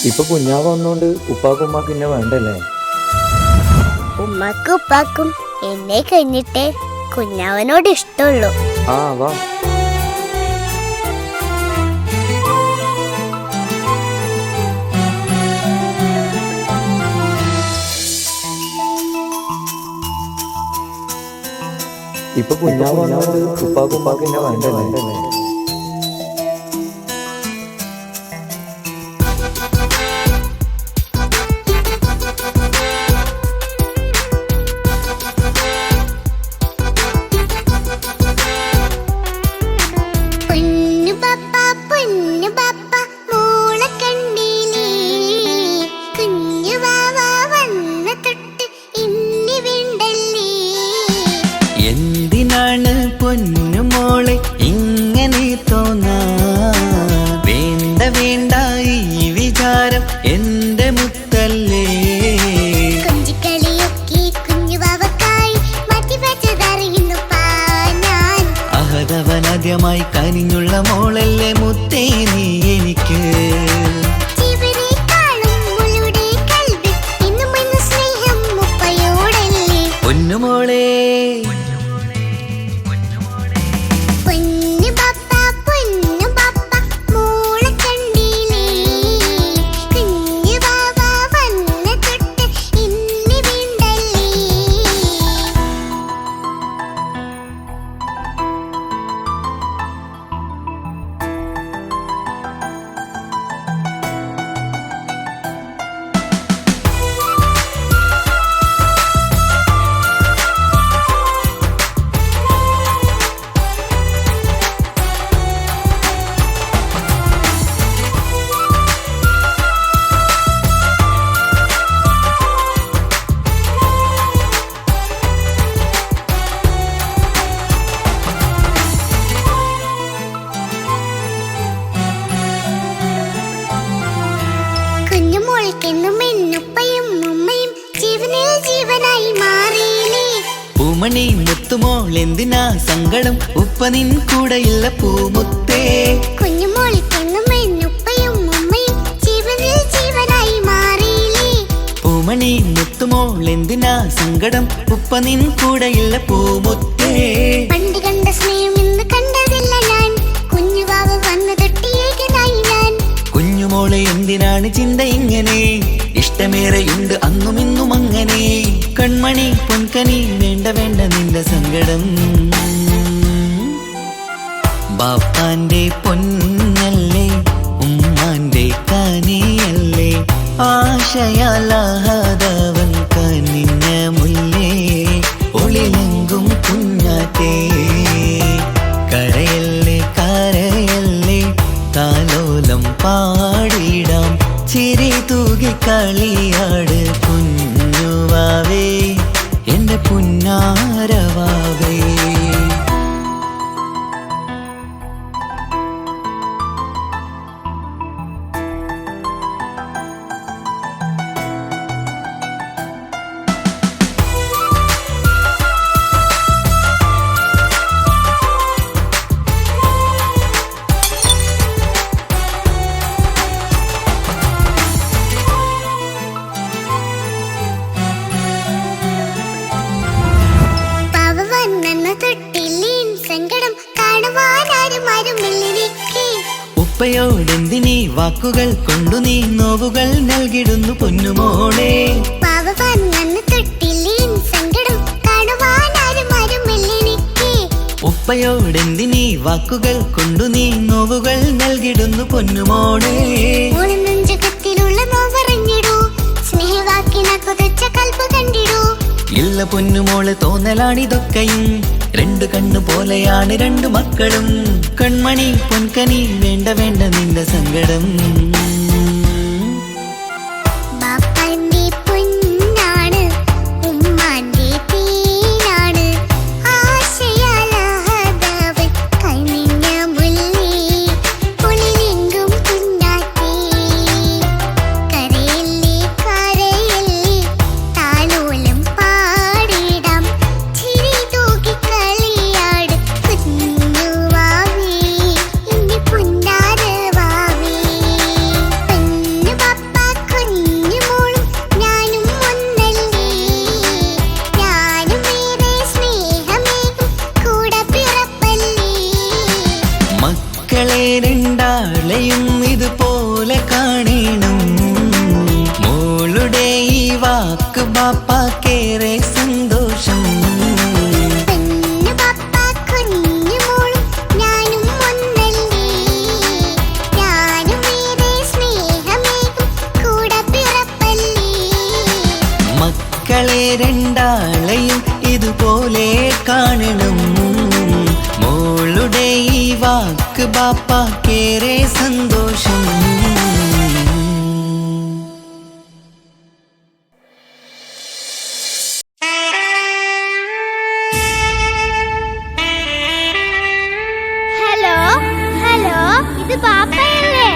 ഇപ്പൊ കുഞ്ഞാവ് വന്നോണ്ട് ഉപ്പാക്കും ഉമ്മാക്കും എന്നെ വേണ്ടല്ലേ? ഉമ്മക്കും ഉപ്പാക്കും എന്നെ കഴിഞ്ഞിട്ടേ കുഞ്ഞാവനോട് ഇഷ്ടമുള്ളൂ. ആ വാ. ഇപ്പൊ കുഞ്ഞാവ് വന്നോണ്ട് ഉപ്പാക്കും ഉമ്മാക്കും എന്നെ വേണ്ടല്ലേ? എന്തിനാണ് പൊന്നുമോളെ ഇങ്ങനെ തോന്നാ? വേണ്ട വേണ്ട ഈ വിചാരം എന്റെ മുത്തല്ലേ. അഹദവനാദ്യമായി കനിഞ്ഞുള്ള മോളല്ലേ മുത്തേ നീ എനിക്ക്. പൊന്നുമോളെ പൂമണി മുത്തുമോൾ എന്തിനാ സങ്കടം? ഉപ്പ നിൻ കൂടെയില്ല പൂമുത്തേ. പൂമണി മുത്തുമോൾ എന്തിനാ സങ്കടം? ഉപ്പ നിൻ കൂടെയില്ല പൂമുത്തേ. പണ്ട് കണ്ട സ്നേഹം ഇന്ന് കണ്ടതില്ല ഞാൻ, കുഞ്ഞുവാവ് വന്നു തൊട്ടിയേകനായി ഞാൻ. കുഞ്ഞുമോളെ എന്തിനാണ് ചിന്ത ഇങ്ങനെ? ഇഷ്ടമേറെയുണ്ട് അന്നും ഇന്നും അങ്ങനെ. കൺമണി പൊൻകനി വേണ്ട വേണ്ട നിന്റെ സങ്കടം. ബാപ്പാന്റെ പൊന്നല്ലേ ഉമ്മാന്റെ കനിയല്ലേ, ആശയാലാഹതവൻ കനിഞ്ഞ മുല്ലേ. ഒളിലെങ്കും കുഞ്ഞാറ്റേ കരയല്ലേ കരയല്ലേ, താലോലം പാടിടാം ചിരി തൂകി കളിയാട് കുഞ്ഞുവാവേ എന്റെ പുന്നാരവാവേ. ഉപ്പയോടെന്തിനീ വാക്കുകൾ കൊണ്ടു നീ നോവുകൾ നൽകിടുന്നു പൊന്നുമോളെ. ഉപ്പയോടെന്തിനീ വാക്കുകൾ കൊണ്ടു നീ നോവുകൾ നൽകിടുന്നു പൊന്നുമോളെ. ഇല്ല പൊന്നുമോളെ തോന്നലാണിതൊക്കെയും, രണ്ടു കണ്ണു പോലെയാണ് രണ്ടു മക്കളും. കൺമണി പൊൻകനി വേണ്ട വേണ്ട നിന്റെ സങ്കടം. രണ്ടാളെയും ഇതുപോലെ കാണണം. മോളുടെ ഈ വാക്ക് ബാപ്പാക്കേറെ സന്തോഷം. പൊന്നു പാപ്പ കുഞ്ഞു മോളും ഞാനും ഒന്നല്ലേ, ഞാനും ഏറെ സ്നേഹമേകും കൂടെ പിറപ്പല്ലേ. മക്കളെ രണ്ടാളെയും ഇതുപോലെ കാണണം. മോളുടെ ഈ വാക്ക് ബാപ്പാക്കേറെ സന്തോഷം. ഹലോ ഹലോ, ഇത് പാപ്പയല്ലേ?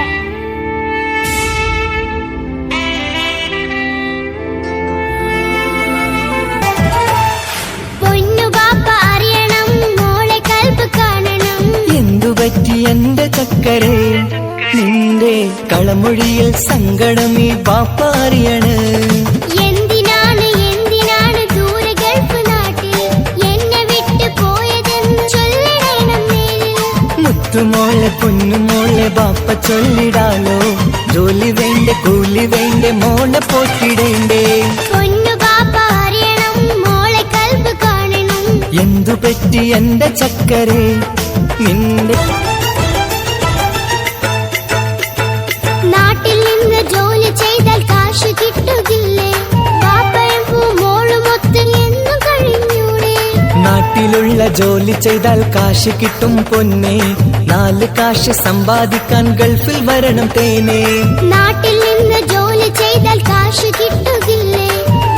പൊന്നു പാപ്പ അറിയണം, മോളെ കൽബ് കാണണം. എന്തുപറ്റി എന്റെ ചക്കരെ, നിന്റെ കളമൊഴിയിൽ സങ്കടം ഈ ബാപ്പ അറിയണ്. എന്തിനാണ് എന്തിനാണ് ദൂരെ ഗൾഫ് നാട്ടിൽ എന്നെ വിട്ടു പോയതെന്ന് ചൊല്ലിടണം നീ. മുത്തുമോളെ പൊന്നുമോളെ ബാപ്പ ചൊല്ലിടാലോ. ജോലി വേണ്ടേ കൂലി വേണ്ടേ മോളെ പോറ്റിടേണ്ടേ. പൊന്നു പാപ്പ അറിയണം, മോളെ കൽബ് കാണണം. എന്തുപറ്റി എന്റെ ചക്കരെ, നിന്റെ നാട്ടിൽ നിന്ന് ജോലി ചെയ്താൽ കാശ് കിട്ടുകില്ലേ? പാപ്പയും മോളുമൊത്ത് എന്നും കഴിഞ്ഞൂടെ? നാട്ടിലുള്ള ജോലി ചെയ്താൽ കാശ് കിട്ടും പൊന്നെ. 4 കാശ് സമ്പാദിക്കാൻ ഗൾഫിൽ വരണം തേനെ. നാട്ടിൽ നിന്ന് ജോലി ചെയ്താൽ കാശ് കിട്ടുകില്ലേ?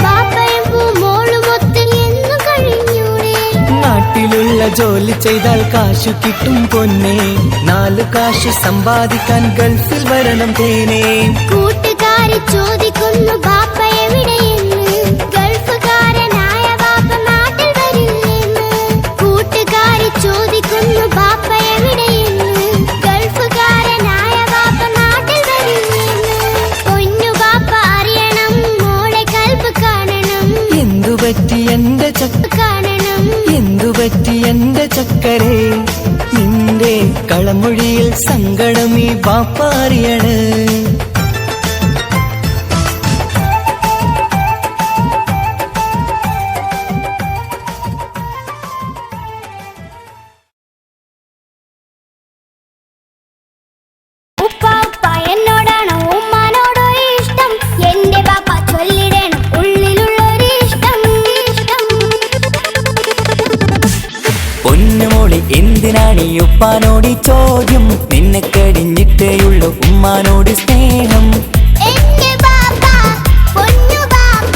പാപ്പയും മോളുമൊത്ത് എന്നും കഴിഞ്ഞൂടെ? നാട്ടിലുള്ള ജോലി ചെയ്താൽ കാശ് കിട്ടും പൊന്നെ. 4 കാശ് സമ്പാദിക്കാൻ ഗൾഫിൽ വരണം തേനെ. കൂട്ടുകാരി ചോദിക്കുന്നു ബാപ്പ എവിടെയെന്ന്, ഗൾഫുകാരനായ ബാപ്പ നാട്ടിൽ വരില്ലെന്ന്. കൂട്ടുകാരി ചോദിക്കുന്നു ബാപ്പ എവിടെയെന്ന്, ഗൾഫുകാരനായ ബാപ്പ നാട്ടിൽ വരില്ലെന്ന്. പൊന്നു ബാപ്പ അറിയണം, മോളെ കൽബ് കാണണം. എന്തുപറ്റി എന്റെ കാണണം. എന്തുപറ്റി എന്റെ ചക്കരെ, നിന്റെ കളമൊഴിയിൽ സങ്കടം ഈ ബാപ്പ അറിയണ്. ഉപ്പ ഉപ്പ എന്നോടാണോ ഉമ്മാനോടോ ഇഷ്ടം? എന്റെ ബാപ്പ ചൊല്ലിടണം ഉള്ളിലുള്ളൊരു ഇഷ്ടം. പൊന്നുമോളെ എന്തിനാണ് ഈ ഉപ്പാനോട് ഈ ചോദ്യം? നിന്നെ കഴിഞ്ഞിട്ടേയുള്ളൂ ഉമ്മാനോട് സ്നേഹം. എന്റെ ബാപ്പ പൊന്നു ബാപ്പ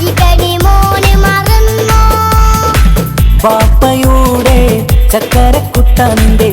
ഇതടി മോനെ മറന്നോ? ബാപ്പയുടെ ചക്കരക്കുട്ട നിന്റെ